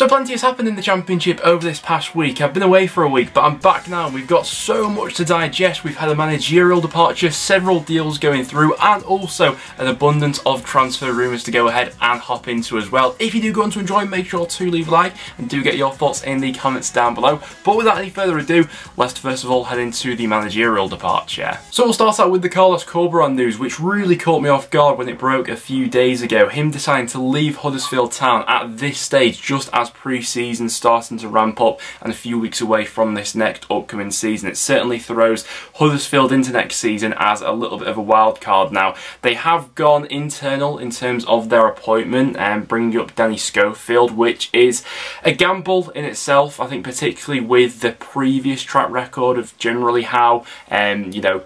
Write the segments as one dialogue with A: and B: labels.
A: So plenty has happened in the Championship over this past week. I've been away for a week, but I'm back now and we've got so much to digest. We've had a managerial departure, several deals going through, and also an abundance of transfer rumours to go ahead and hop into as well. If you do go on to enjoy, make sure to leave a like and do get your thoughts in the comments down below. But without any further ado, let's first of all head into the managerial departure. So we'll start out with the Corberan news, which really caught me off guard when it broke a few days ago. Him deciding to leave Huddersfield Town at this stage, just as pre-season starting to ramp up and a few weeks away from this next upcoming season. It certainly throws Huddersfield into next season as a little bit of a wild card now. They have gone internal in terms of their appointment and bringing up Danny Schofield, which is a gamble in itself. I think particularly with the previous track record of generally how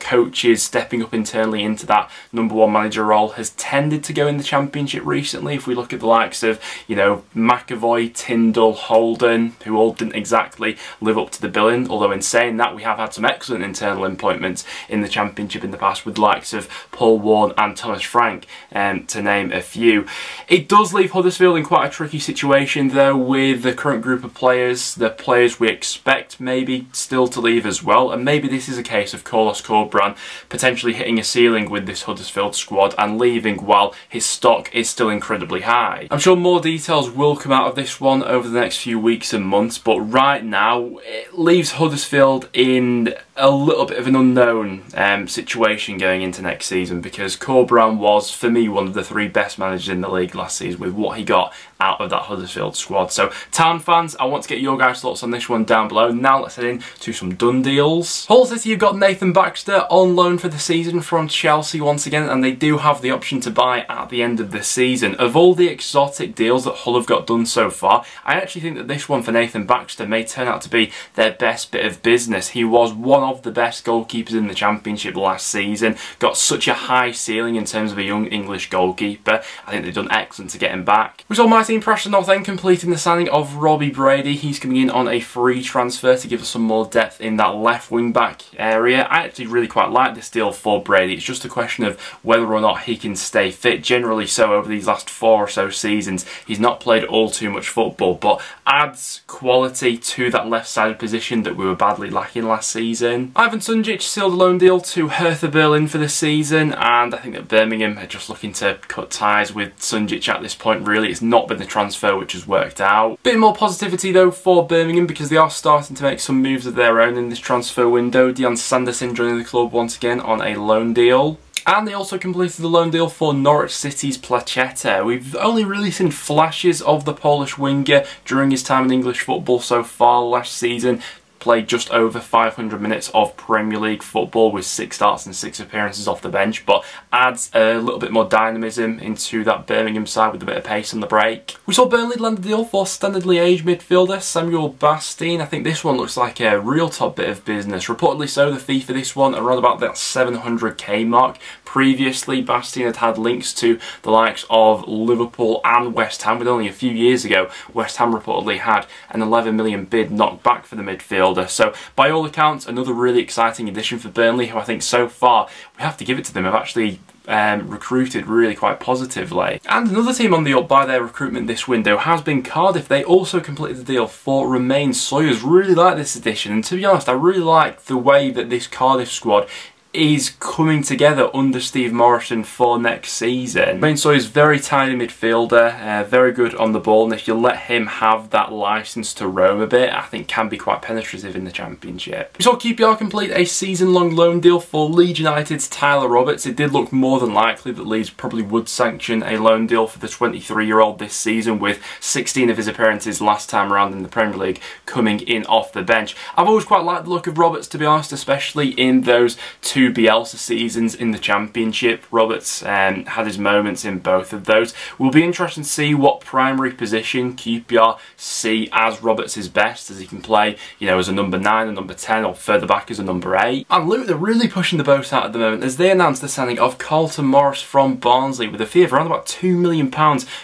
A: coaches stepping up internally into that #1 manager role has tended to go in the Championship recently. If we look at the likes of McAvoy, Tyndall, Holden, who all didn't exactly live up to the billing, although in saying that we have had some excellent internal appointments in the Championship in the past with the likes of Paul Warne and Thomas Frank, to name a few. It does leave Huddersfield in quite a tricky situation though with the current group of players, the players we expect maybe still to leave as well, and maybe this is a case of Corberan potentially hitting a ceiling with this Huddersfield squad and leaving while his stock is still incredibly high. I'm sure more details will come out of this one over the next few weeks and months, but right now it leaves Huddersfield in a little bit of an unknown situation going into next season, because Corberan was, for me, one of the 3 best managers in the league last season with what he got out of that Huddersfield squad. So Town fans, I want to get your guys' thoughts on this one down below. Now let's head into some done deals. Hull City have got Nathan Baxter on loan for the season from Chelsea once again, and they do have the option to buy at the end of the season. Of all the exotic deals that Hull have got done so far, I actually think that this one for Nathan Baxter may turn out to be their best bit of business. He was one of the best goalkeepers in the Championship last season, got such a high ceiling in terms of a young English goalkeeper. I think they've done excellent to get him back. We saw my team Preston North End completing the signing of Robbie Brady. He's coming in on a free transfer to give us some more depth in that left wing back area. I actually really quite like this deal for Brady. It's just a question of whether or not he can stay fit. Generally so over these last 4 or so seasons, he's not played all too much football, but adds quality to that left-sided position that we were badly lacking last season. Ivan Sunjic sealed a loan deal to Hertha Berlin for the season, and I think that Birmingham are just looking to cut ties with Sunjic at this point. Really, it's not been the transfer which has worked out. Bit more positivity though for Birmingham, because they are starting to make some moves of their own in this transfer window. Deon Sanderson joining the club once again on a loan deal. And they also completed the loan deal for Norwich City's Placheta. We've only really seen flashes of the Polish winger during his time in English football so far last season. Played just over 500 minutes of Premier League football with 6 starts and 6 appearances off the bench, but adds a little bit more dynamism into that Birmingham side with a bit of pace on the break. We saw Burnley land a deal for standardly aged midfielder Samuel Bastien. I think this one looks like a real top bit of business. Reportedly so, the fee for this one around about that 700k mark. Previously, Bastien had had links to the likes of Liverpool and West Ham, but only a few years ago West Ham reportedly had an 11 million bid knocked back for the midfielder. So by all accounts, another really exciting addition for Burnley, who I think so far, we have to give it to them, have actually recruited really quite positively. And another team on the up by their recruitment this window has been Cardiff. They also completed the deal for Romain Sawyers. Really like this addition, and to be honest, I really like the way that this Cardiff squad is coming together under Steve Morrison for next season. Romain Sawyers is very tidy midfielder, very good on the ball, and if you let him have that licence to roam a bit, I think can be quite penetrative in the Championship. We saw QPR complete a season-long loan deal for Leeds United's Tyler Roberts. It did look more than likely that Leeds probably would sanction a loan deal for the 23-year-old this season, with 16 of his appearances last time around in the Premier League coming in off the bench. I've always quite liked the look of Roberts, to be honest, especially in those 2 Bielsa seasons in the Championship. Roberts had his moments in both of those. Will be interesting to see what primary position QPR see as Roberts' best, as he can play, as a number 9, a number 10, or further back as a number 8. And Luton, they're really pushing the boat out at the moment as they announced the signing of Carlton Morris from Barnsley with a fee of around about £2 million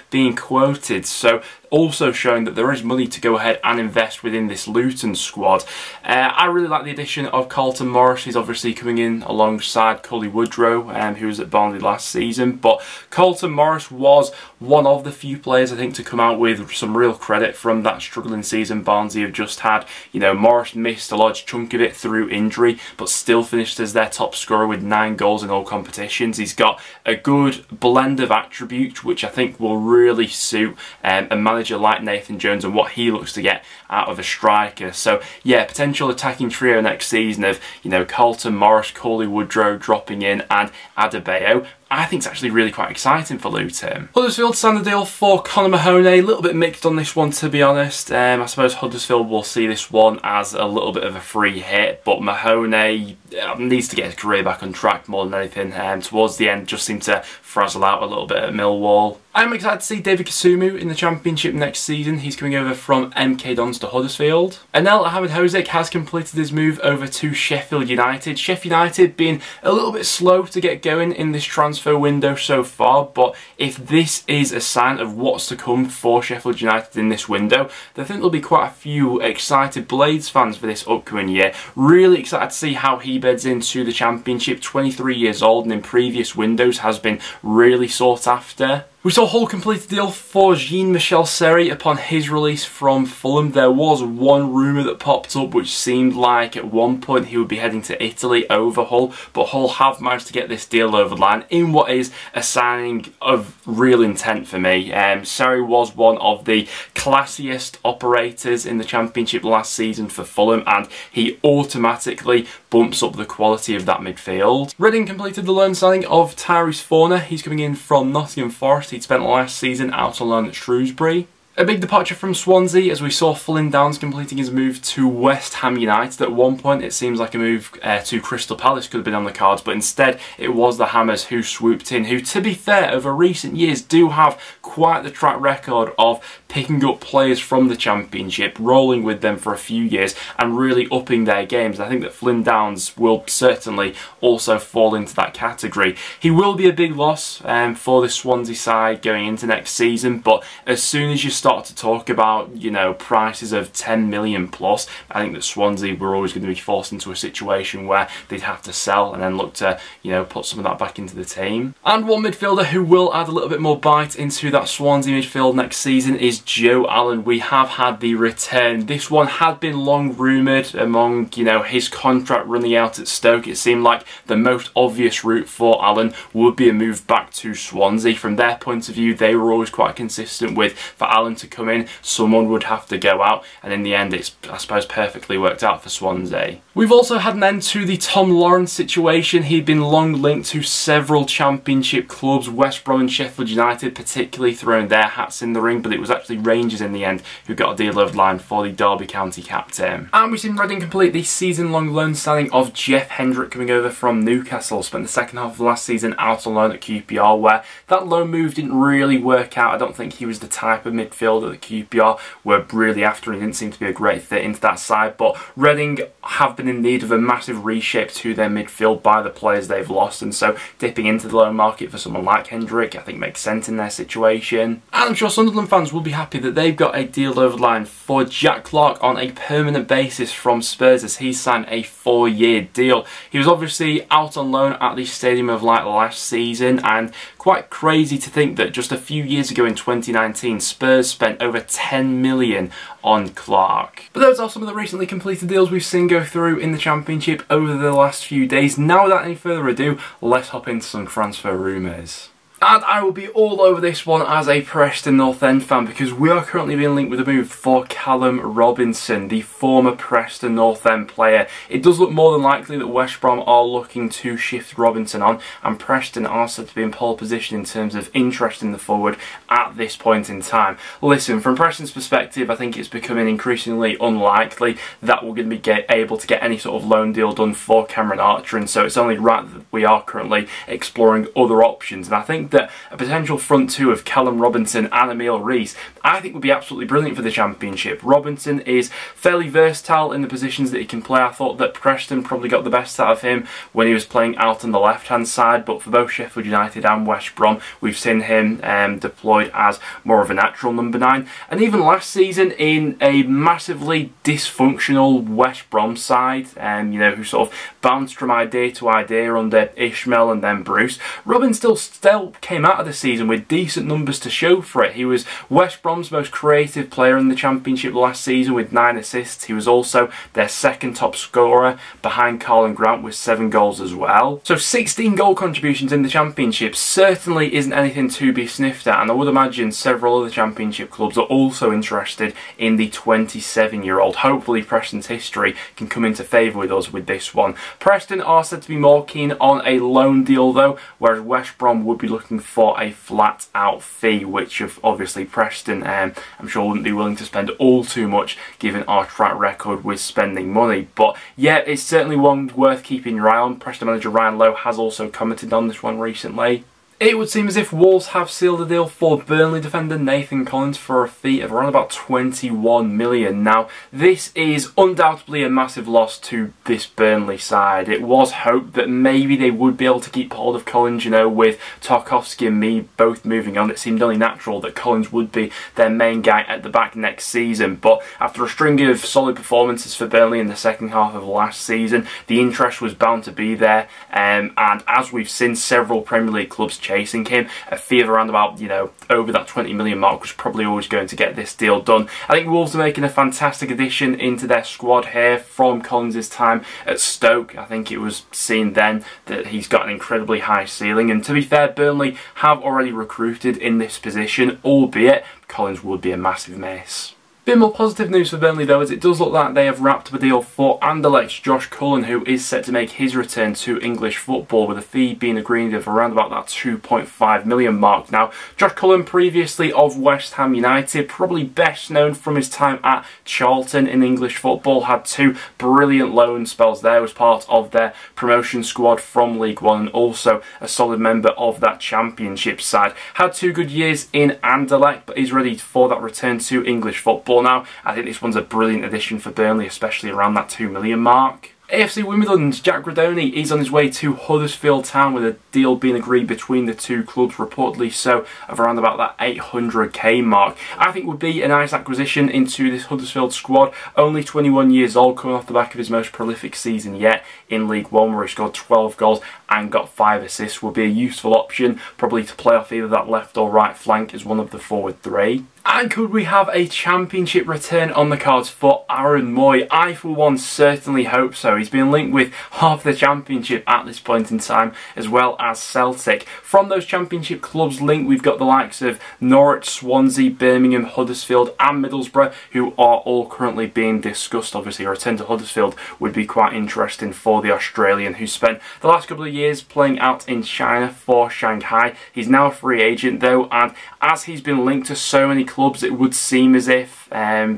A: being quoted. So also showing that there is money to go ahead and invest within this Luton squad. I really like the addition of Carlton Morris. He's obviously coming in alongside Cully Woodrow, who was at Barnsley last season, but Carlton Morris was one of the few players I think to come out with some real credit from that struggling season Barnsley have just had. You know, Morris missed a large chunk of it through injury, but still finished as their top scorer with 9 goals in all competitions. He's got a good blend of attributes which I think will really suit a manager like Nathan Jones and what he looks to get out of a striker. So yeah, potential attacking trio next season of, you know, Carlton Morris, Corley Woodrow dropping in and Adebayo, I think it's actually really quite exciting for Luton. Huddersfield signed a deal for Conor Mahoney. A little bit mixed on this one, to be honest. I suppose Huddersfield will see this one as a little bit of a free hit, but Mahoney needs to get his career back on track more than anything. Towards the end, just seemed to frazzle out a little bit at Millwall. I'm excited to see David Kasumu in the Championship next season. He's coming over from MK Dons to Huddersfield. Anel Ahmedhodzic has completed his move over to Sheffield United. Sheffield United being a little bit slow to get going in this transfer window so far, but if this is a sign of what's to come for Sheffield United in this window, then I think there'll be quite a few excited Blades fans for this upcoming year. Really excited to see how he beds into the Championship. 23 years old and in previous windows has been really sought after. We saw Hull complete a deal for Jean-Michel Seri upon his release from Fulham. There was one rumour that popped up which seemed like at one point he would be heading to Italy over Hull, but Hull have managed to get this deal over the line in what is a signing of real intent for me. Seri was one of the classiest operators in the Championship last season for Fulham, and he automatically bumps up the quality of that midfield. Reading completed the loan signing of Tyrese Forner. He's coming in from Nottingham Forest. He'd spent last season out on loan at Shrewsbury. A big departure from Swansea as we saw Flynn Downs completing his move to West Ham United. At one point it seems like a move to Crystal Palace could have been on the cards, but instead it was the Hammers who swooped in, who, to be fair, over recent years do have quite the track record of picking up players from the Championship, rolling with them for a few years and really upping their games. I think that Flynn Downs will certainly also fall into that category. He will be a big loss for the Swansea side going into next season, but as soon as you start to talk about, you know, prices of 10 million plus, I think that Swansea were always going to be forced into a situation where they'd have to sell and then look to, you know, put some of that back into the team. And one midfielder who will add a little bit more bite into that Swansea midfield next season is Joe Allen. We have had the return. This one had been long rumoured among, you know, his contract running out at Stoke. It seemed like the most obvious route for Allen would be a move back to Swansea. From their point of view, they were always quite consistent with, for Allen to come in, someone would have to go out, and in the end it's, I suppose, perfectly worked out for Swansea. We've also had an end to the Tom Lawrence situation. He'd been long linked to several Championship clubs, West Brom and Sheffield United particularly throwing their hats in the ring, but it was actually Rangers in the end who got a deal over the line for the Derby County captain. And we've seen Reading complete the season-long loan signing of Jeff Hendrick coming over from Newcastle. Spent the second half of last season out on loan at QPR, where that loan move didn't really work out. I don't think he was the type of midfielder that QPR were really after, and he didn't seem to be a great fit into that side. But Reading have been in need of a massive reshape to their midfield by the players they've lost, and so dipping into the loan market for someone like Hendrick I think makes sense in their situation. And I'm sure Sunderland fans will be happy that they've got a deal over the line for Jack Clarke on a permanent basis from Spurs, as he signed a 4-year deal. He was obviously out on loan at the Stadium of Light last season, and quite crazy to think that just a few years ago in 2019 Spurs spent over 10 million on Clarke. But those are some of the recently completed deals we've seen go through in the Championship over the last few days. Now without any further ado, let's hop into some transfer rumours. And I will be all over this one as a Preston North End fan, because we are currently being linked with a move for Callum Robinson, the former Preston North End player. It does look more than likely that West Brom are looking to shift Robinson on, and Preston are said to be in pole position in terms of interest in the forward at this point in time. Listen, from Preston's perspective, I think it's becoming increasingly unlikely that we're going to be able to get any sort of loan deal done for Cameron Archer, and so it's only right that we are currently exploring other options. And I think think that a potential front two of Callum Robinson and Emile Reece, I think would be absolutely brilliant for the Championship. Robinson is fairly versatile in the positions that he can play. I thought that Preston probably got the best out of him when he was playing out on the left-hand side, but for both Sheffield United and West Brom, we've seen him deployed as more of a natural number 9. And even last season in a massively dysfunctional West Brom side, you know, who sort of bounced from idea to idea under Ishmael and then Bruce, Robin still came out of the season with decent numbers to show for it. He was West Brom's most creative player in the Championship last season with 9 assists. He was also their second top scorer behind Callum with 7 goals as well. So 16 goal contributions in the Championship certainly isn't anything to be sniffed at, and I would imagine several other Championship clubs are also interested in the 27-year-old. Hopefully Preston's history can come into favour with us with this one. Preston are said to be more keen on a loan deal though, whereas West Brom would be looking for a flat out fee, which obviously Preston I'm sure wouldn't be willing to spend all too much given our track record with spending money. But yeah, it's certainly one worth keeping your eye on. Preston manager Ryan Lowe has also commented on this one recently. It would seem as if Wolves have sealed a deal for Burnley defender Nathan Collins for a fee of around about 21 million. Now, this is undoubtedly a massive loss to this Burnley side. It was hoped that maybe they would be able to keep hold of Collins, you know, with Tarkowski and me both moving on. It seemed only natural that Collins would be their main guy at the back next season. But after a string of solid performances for Burnley in the second half of last season, the interest was bound to be there. And as we've seen several Premier League clubs chasing him, a fee of around about, you know, over that 20 million mark was probably always going to get this deal done. I think Wolves are making a fantastic addition into their squad here from Collins' time at Stoke. I think it was seen then that he's got an incredibly high ceiling, and to be fair, Burnley have already recruited in this position, albeit Collins would be a massive miss. Bit more positive news for Burnley though, as it does look like they have wrapped up a deal for Anderlecht's Josh Cullen, who is set to make his return to English football, with a fee being agreed of around about that 2.5 million mark. Now, Josh Cullen, previously of West Ham United, probably best known from his time at Charlton in English football, had 2 brilliant loan spells there, was part of their promotion squad from League One and also a solid member of that Championship side. Had 2 good years in Anderlecht, but is ready for that return to English football now. I think this one's a brilliant addition for Burnley, especially around that 2 million mark. AFC Wimbledon's Jack Gradoni is on his way to Huddersfield Town, with a deal being agreed between the two clubs, reportedly so of around about that 800k mark. I think would be a nice acquisition into this Huddersfield squad. Only 21 years old, coming off the back of his most prolific season yet in League One, where he scored 12 goals and got 5 assists. Would be a useful option, probably to play off either that left or right flank as one of the forward 3. And could we have a Championship return on the cards for Aaron Mooy? I, for one, certainly hope so. He's been linked with half the Championship at this point in time, as well as Celtic. From those Championship clubs linked, we've got the likes of Norwich, Swansea, Birmingham, Huddersfield and Middlesbrough, who are all currently being discussed. Obviously, a return to Huddersfield would be quite interesting for the Australian, who spent the last couple of years playing out in China for Shanghai. He's now a free agent though, and as he's been linked to so many clubs, it would seem as if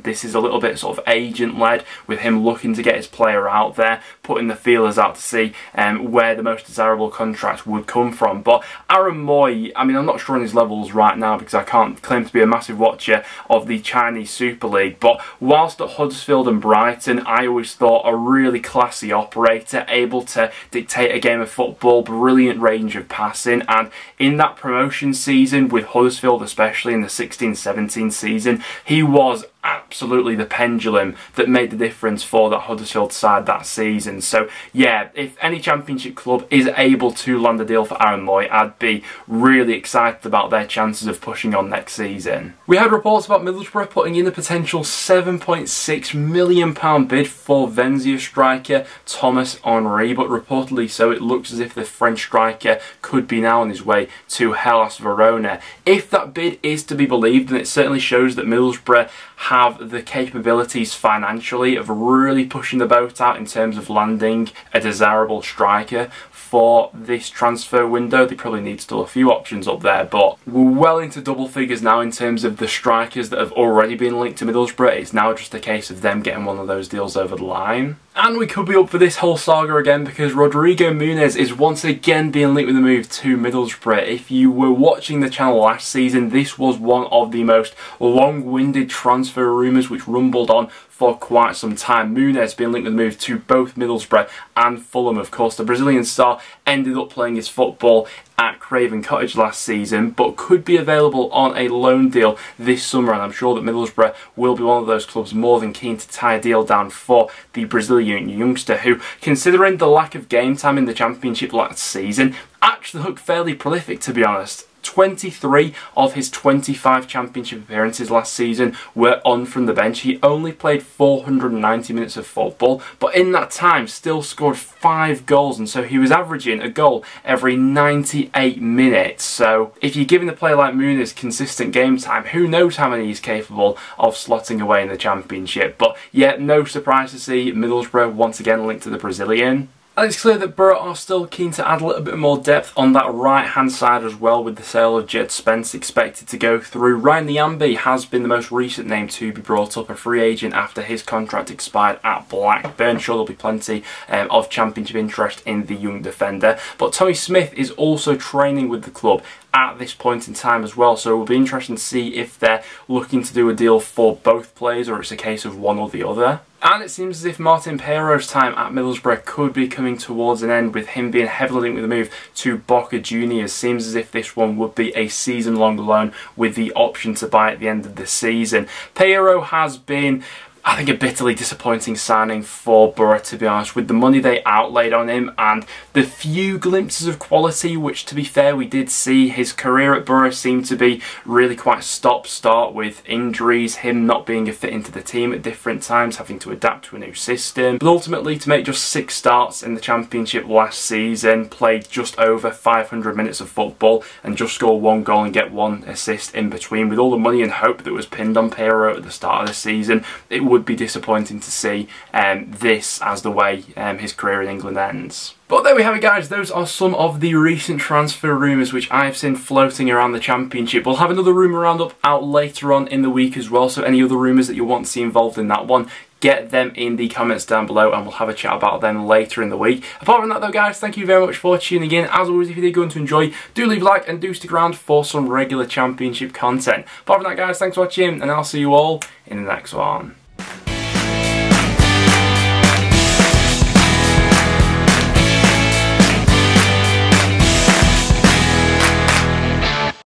A: this is a little bit sort of agent-led, with him looking to get his player out there, putting the feelers out to see where the most desirable contract would come from. But Aaron Mooy, I mean, I'm not sure on his levels right now because I can't claim to be a massive watcher of the Chinese Super League, but whilst at Huddersfield and Brighton, I always thought a really classy operator, able to dictate a game of football, brilliant range of passing, and in that promotion season with Huddersfield, especially in the 16-17 season, he was absolutely the pendulum that made the difference for that Huddersfield side that season. So yeah, if any Championship club is able to land a deal for Aaron Mooy, I'd be really excited about their chances of pushing on next season. We had reports about Middlesbrough putting in a potential £7.6 million bid for Venezia striker Thomas Henry, but reportedly so it looks as if the French striker could be now on his way to Hellas Verona. If that bid is to be believed, then it certainly shows that Middlesbrough have the capabilities financially of really pushing the boat out in terms of landing a desirable striker for this transfer window. They probably need still a few options up there, but we're well into double figures now in terms of the strikers that have already been linked to Middlesbrough. It's now just a case of them getting one of those deals over the line. And we could be up for this whole saga again because Rodrigo Muniz is once again being linked with a move to Middlesbrough. If you were watching the channel last season, this was one of the most long-winded transfer rumours which rumbled on for quite some time. Muniz being linked with a move to both Middlesbrough and Fulham. Of course, the Brazilian star ended up playing his football at Craven Cottage last season, but could be available on a loan deal this summer, and I'm sure that Middlesbrough will be one of those clubs more than keen to tie a deal down for the Brazilian youngster who, considering the lack of game time in the Championship last season, actually looked fairly prolific, to be honest. 23 of his 25 Championship appearances last season were on from the bench. He only played 490 minutes of football, but in that time still scored 5 goals, and so he was averaging a goal every 98 minutes. So if you're giving a player like Muniz consistent game time, who knows how many he's capable of slotting away in the Championship. But yeah, no surprise to see Middlesbrough once again linked to the Brazilian. And it's clear that Borough are still keen to add a little bit more depth on that right-hand side as well, with the sale of Jed Spence expected to go through. Ryan Nyambe has been the most recent name to be brought up, a free agent after his contract expired at Blackburn. Sure, there'll be plenty of Championship interest in the young defender. But Tommy Smith is also training with the club at this point in time as well, so it will be interesting to see if they're looking to do a deal for both players or it's a case of one or the other. And it seems as if Martin Pereiro's time at Middlesbrough could be coming towards an end, with him being heavily linked with a move to Boca Juniors. Seems as if this one would be a season-long loan with the option to buy at the end of the season. Pereiro has been, I think, a bitterly disappointing signing for Borough, to be honest, with the money they outlaid on him and the few glimpses of quality, which, to be fair, we did see. His career at Borough seemed to be really quite stop-start with injuries, him not being a fit into the team at different times, having to adapt to a new system. But ultimately, to make just 6 starts in the Championship last season, played just over 500 minutes of football and just score 1 goal and get 1 assist in between, with all the money and hope that was pinned on Pereiro at the start of the season, it would be disappointing to see this as the way his career in England ends. But there we have it, guys. Those are some of the recent transfer rumours which I've seen floating around the Championship. We'll have another rumour roundup out later on in the week as well, so any other rumours that you want to see involved in that one, get them in the comments down below and we'll have a chat about them later in the week. Apart from that though, guys, thank you very much for tuning in. As always, if you did go on to enjoy, do leave a like and do stick around for some regular Championship content. Apart from that, guys, thanks for watching and I'll see you all in the next one.